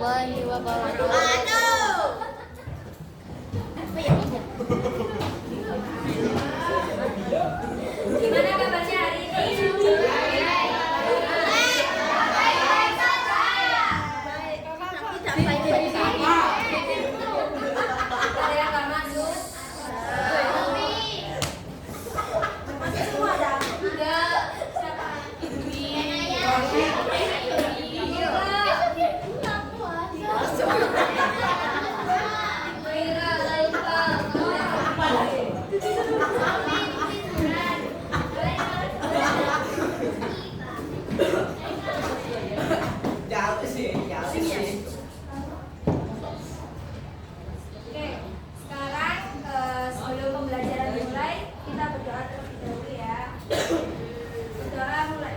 warahmatullahi wabarakatuh. Gimana kabarnya hari ini? Baik-baik saja. Ada yang nggak masuk? Masuk semua dah. Enggak. Siapa? Oke, sekarang sebelum pembelajaran dimulai, kita berdoa terlebih dahulu ya. Berdoa mulai.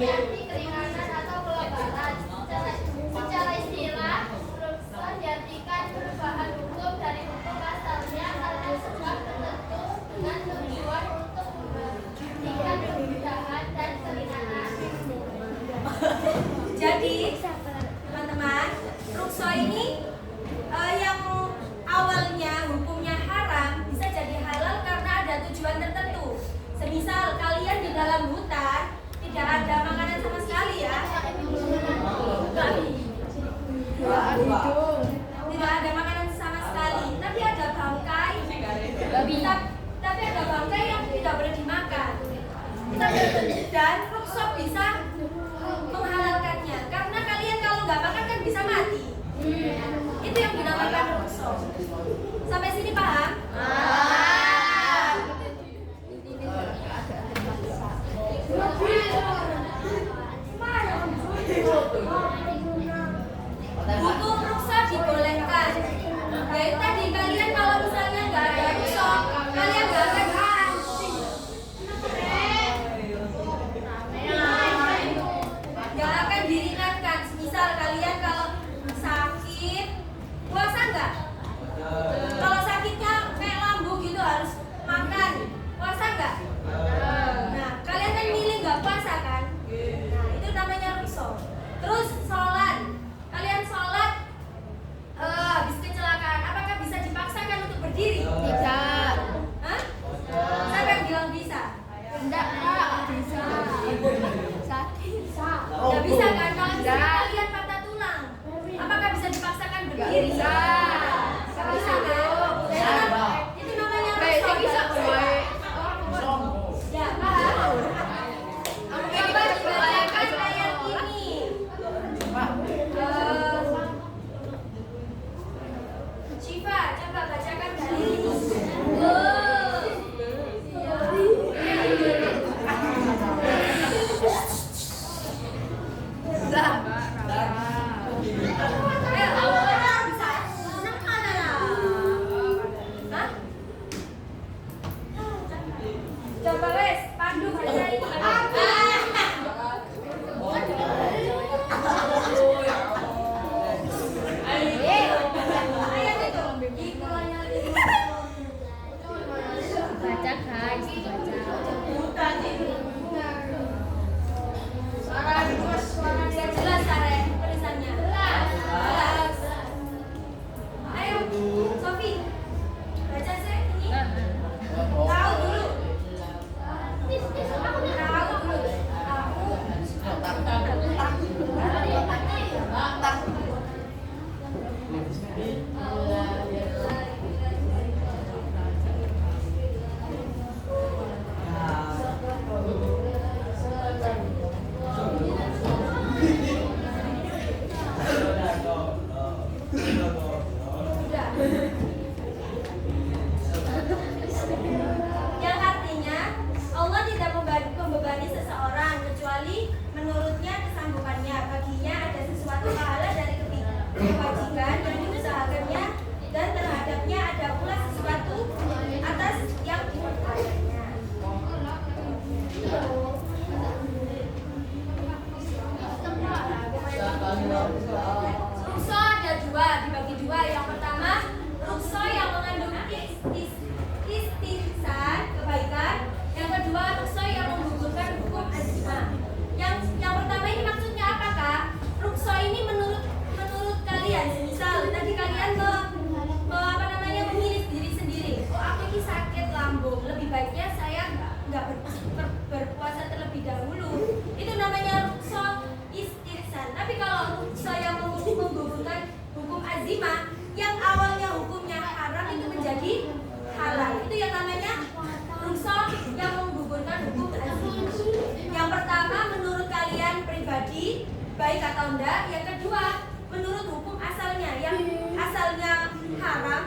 arti keringanan atau pelonggaran. Secara istilah, ruksa diartikan perubahan hukum dari hukum asalnya karena sebab tertentu dengan tujuan untuk memberikan kemudahan dan keringanan. Jadi, teman-teman, rukso ini yang awalnya hukumnya haram bisa jadi halal karena ada tujuan tertentu. Semisal kalian di dalam hutan tidak ada makanan sama sekali ya. Tidak ada makanan sama sekali, tapi ada bangkai. Tapi ada bangkai yang tidak boleh dimakan. Dan rukso bisa menghalalkannya karena kalian kalau nggak makan kan bisa mati. Itu yang dinamakan rukso. Sampai sini paham? Hukum rukso dibolehkan. Yaitu tadi kalian kalau misalnya nggak ada rukso, kalian nggak akan diringankan. Misal kalian kalau sakit puasa nggak? Kalau sakitnya kayak lambung gitu harus makan, puasa nggak? Nah, kalian kan milih nggak puasa kan? Nah, itu namanya rukso. Terus sholat, kalian sholat habis kecelakaan, apakah bisa dipaksakan untuk berdiri? Tidak. Hah? Siapa yang bilang bisa? Tidak, Kak. Bisa. Nggak bisa kan? Kalau misalnya kalian patah tulang, apakah bisa dipaksakan berdiri? Nggak bisa kan? Itu namanya rukso. Ya, paham? Coba dibacakan ayat ini. Syifa, coba bacakan dari ini. Coba wes, Pandu baca ini. Ayat itu. Baca guys, baca. Jelas Sare tulisannya. Jelas. Ayo, Sofi. Baca sih ini. Tahu dulu. Tahu dulu. Yang artinya Allah tidak membebani seseorang kecuali menurutnya kesanggupannya. Baginya ada sesuatu pahala dari kewajiban yang diusahakannya dan terhadapnya ada pula sesuatu atas yang dipercayanya. Rukso ada dua, dibagi dua. Yang pertama, rukso yang mengandung istihsan, kebaikan. Yang kedua, rukso yang menggugurkan hukum azimah. Yang pertama ini maksudnya apa, Kak? Rukso ini menurut kalian, misal tadi kalian memilih diri sendiri. Oh, aku ini sakit lambung, lebih baiknya saya nggak berpuasa terlebih dahulu. Itu namanya rukso istihsan. Tapi kalau rukso yang menggugurkan hukum azimah, yang awalnya hukumnya haram itu menjadi halal. Itu yang namanya rukso yang menggugurkan hukum azimah. Yang pertama menurut kalian pribadi baik atau enggak. Yang kedua menurut hukum asalnya, yang asalnya haram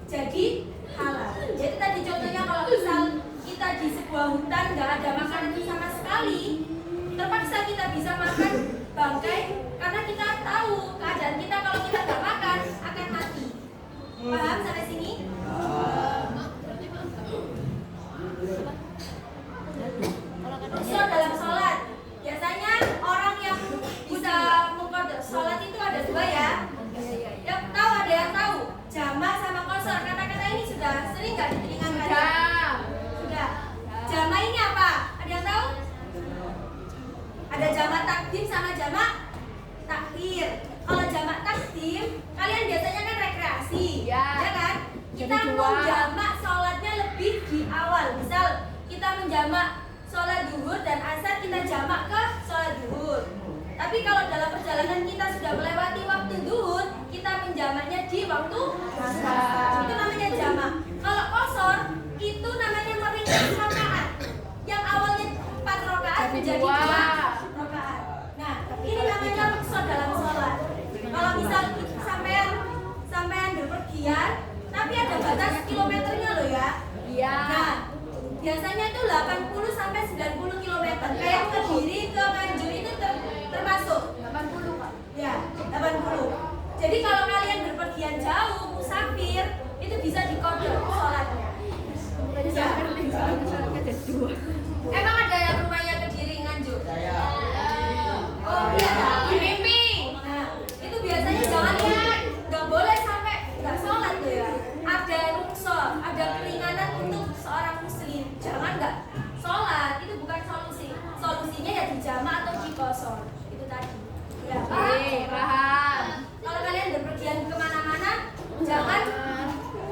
jadi halal. Jadi tadi contohnya kalau misal kita di sebuah hutan nggak ada makanan sama sekali, terpaksa kita bisa makan bangkai karena kita tahu keadaan kita kalau kita nggak makan akan mati. Paham sampai sini? Rukso dalam sholat biasanya nggak di telinga kalian? Sudah. Jama ini apa? Ada yang tahu? Ada jamak takdim sama jamak takhir. Kalau jamak takdim, kalian biasanya kan rekreasi, ya kan? Kita mau jamak sholatnya lebih di awal. Misal kita menjamak sholat duhur dan asar, kita jamak ke sholat duhur. Tapi kalau dalam perjalanan kita sudah melewati waktu duhur, kita menjamaknya di waktu asar. Itu namanya jamak. Kalau qasar, itu namanya meringkas rakaat. Yang awalnya 4 rakaat menjadi 2 rakaat. Nah, ini namanya rukhsah dalam sholat. Kalau misal sampean berpergian, tapi ada batas kilometernya loh ya. Iya. Nah, biasanya itu 80 sampai 90 km. Kayak Kediri ke Nganjuk itu termasuk 80, Pak. ya, 80. Jadi kalau kalian berpergian jauh, musafir, itu bisa dikodok sholatnya. Ya. Emang ada yang rumahnya Kediri Nganjuk? Oh iya, mimpi. Nah, itu biasanya jangan lihat, nggak boleh sampai nggak sholat tuh ya. Ada rukhsah, ada keringanan untuk seorang muslim. Jangan nggak sholat, itu bukan solusi. Solusinya ya dijamak atau dikosor. Itu tadi. Ya, Paham. kalau kalian berpergian kemana-mana, jangan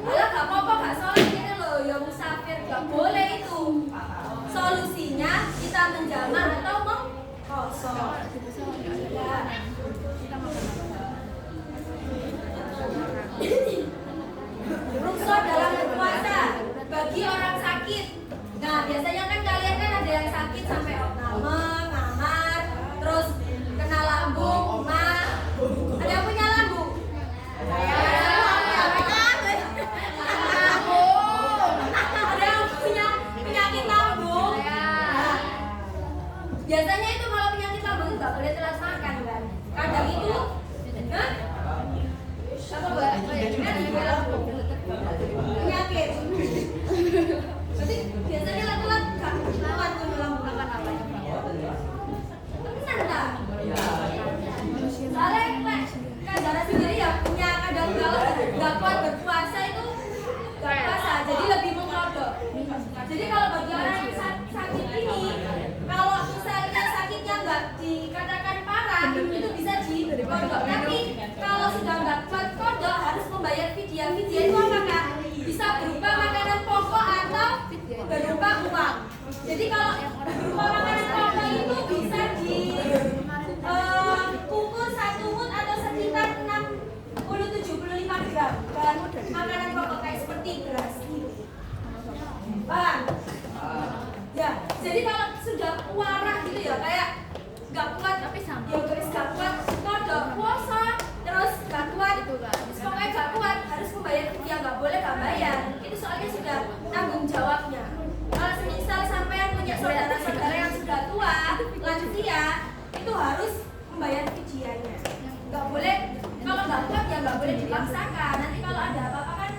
alah nggak apa-apa nggak sholat gitu loh, ya musafir nggak boleh itu. Solusinya kita menjamak atau mengkosor. Ya. Rukhsah dalam berpuasa bagi orang sakit. Nah, biasanya kan kalian kan ada yang sakit sampai opname, ngamar, terus kena lambung, mah. Ada yang punya lambung? Ada yang punya penyakit lambung? Nah, biasanya itu kalau penyakit lambung nggak boleh telat makan kan? Kadang itu, apa mbak? Penyakit. Berarti biasanya telat nggak telat tuh lambung. Benar nggak? Soalnya Kak Zara sendiri ya punya kadang kalau nggak kuat berpuasa itu nggak puasa, jadi lebih mengkodok. Jadi kalau bagi orang yang sakit ini, kalau misalnya sakitnya nggak dikatakan parah, itu bisa dikodok. Tapi kalau sudah nggak kuat kodok, harus membayar fidyah. Fidyah itu apa Kak? Bisa berupa makanan pokok atau berupa uang. Jadi kalau berupa makanan pokok itu bisa ukur 1 mud atau sekitar 60-75 gram. Dan makanan pokok kayak seperti beras gitu. Paham? Ya, jadi kalau sudah warah gitu ya, kayak nggak kuat, Tapi sama. ya guys nggak kuat, kodok puasa, terus nggak kuat, pokoknya nggak kuat harus membayar fidyah, nggak boleh nggak bayar. Itu soalnya sudah tanggung jawabnya. Kalau semisal sampean punya saudara-saudara yang sudah tua, lansia, itu harus membayar fidyahnya. Nggak boleh, kalau nggak kuat ya nggak boleh dipaksakan. Nanti kalau ada apa-apa kan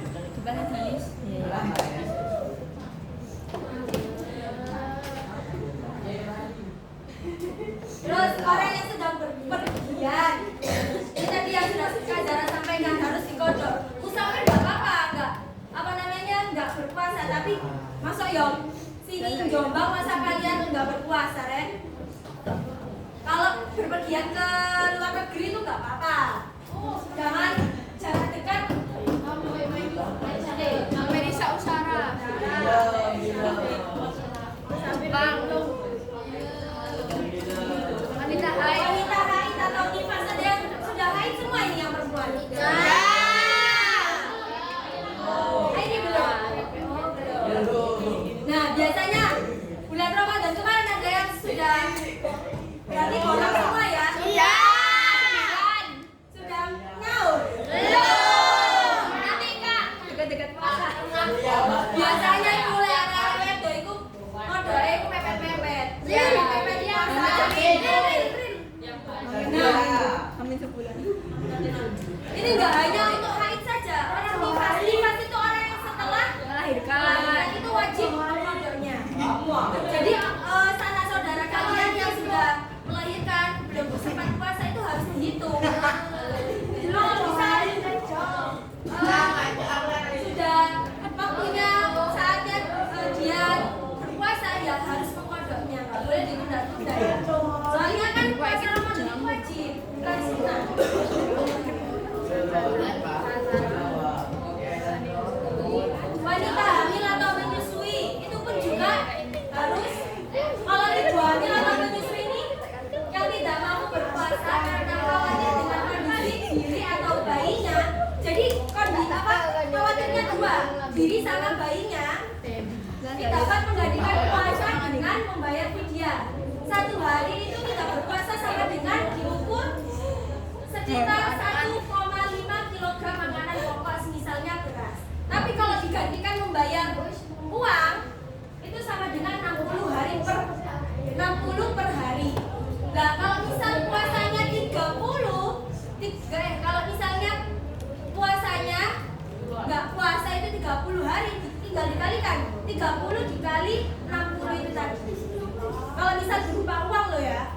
terus orang yang sedang berpergian, ini tadi yang sudah Kak Zara sampaikan harus dikodok. Musafir nggak apa-apa, nggak berpuasa, tapi masuk yuk sini Jombang masa kalian nggak berpuasa, Ren? Kalau berpergian ke luar negeri itu nggak apa-apa. Jangan dekat. Amerika Utara. Jepang. Wanita Haid atau nifas, ada yang sudah haid semua ini yang perempuan. Ini belum. Nah, biasanya bulan Ramadan kemarin ada yang sudah, berarti orang semua ya? Iya. Sudah nyaur? Belum. Nanti Kak, Dekat-dekat puasa. biasanya mulai arah itu iku ngodoke iku mepet-mepet. Iya. Mepet puasa. Nah, Amin sebulan. ini enggak hanya untuk haid saja. Orang nifas itu orang yang setelah Melahirkan. itu wajib ngodoknya. Jadi sanak saudara kalian yang sudah melahirkan belum sempat puasa itu harus dihitung. Kalau bisa sudah waktunya berdiri sama bayinya dapat menggantikan puasa dengan membayar fidyah. 1 hari itu kita berpuasa sama dengan diukur sekitar 1,5 kg makanan pokok misalnya beras. Tapi kalau digantikan membayar uang itu sama dengan 60 per hari. Nah, kalau misal puasanya 30, kalau misalnya puasanya nggak puasa itu 30 hari, tinggal dikalikan 30 dikali 60 itu tadi. Kalau misal berupa uang loh ya.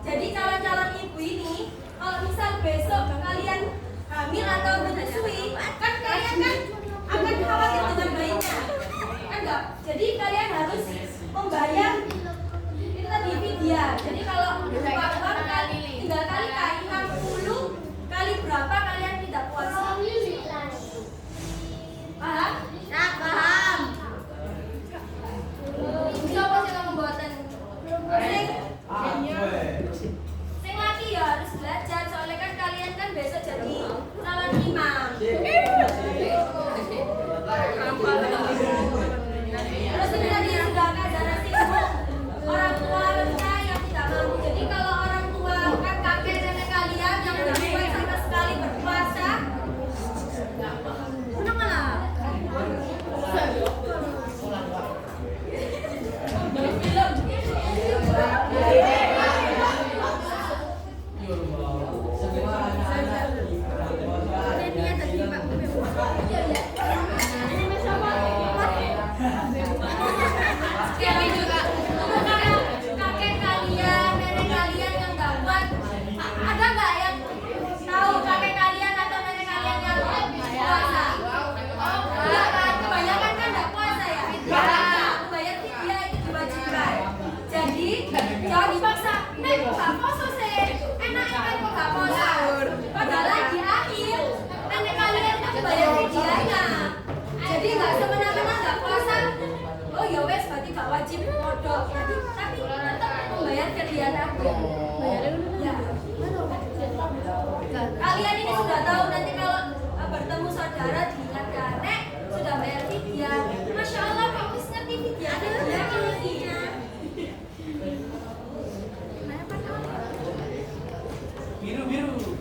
Jadi calon-calon ibu ini, kalau misal besok kalian hamil atau menyusui, kan kalian kan akan khawatir dengan bayinya, kan enggak? Jadi kalian harus membayar itu tadi fidyah. Jadi kalau berupa uang tinggal kali 60 kali berapa kalian tidak puasa. Paham? Nah, paham. Coba sih kamu buatan. Sing lagi ya harus belajar, soalnya kan kalian kan besok jadi calon imam. Terus ini tadi yang sudah ada singgung orang tua kita yang tidak mampu. Jadi kalau orang tua kan kakek nenek kalian yang tidak kuat sama sekali berpuasa, senang lah. Kakek kalian, nenek kalian yang nggak kuat, ada nggak yang tahu kakek kalian atau nenek kalian yang puasa? Enggak kan, kebanyakan kan nggak puasa ya. Bayar fidyah itu diwajibkan. Jadi jangan dipaksa. Nek kok nggak puasa sih? Enak kan kok nggak puasa? Padahal di akhir nenek kalian itu bayar fidyahnya. Jadi nggak semena-mena nggak puasa. Oh ya wes berarti gak wajib modal. Tapi tetap membayar fidyah aku. Ya. Kalian ini sudah tahu nanti kalau bertemu saudara diingatkan, Nek sudah bayar fidyah. Masya Allah kamu ngerti fidyah ini. Biru.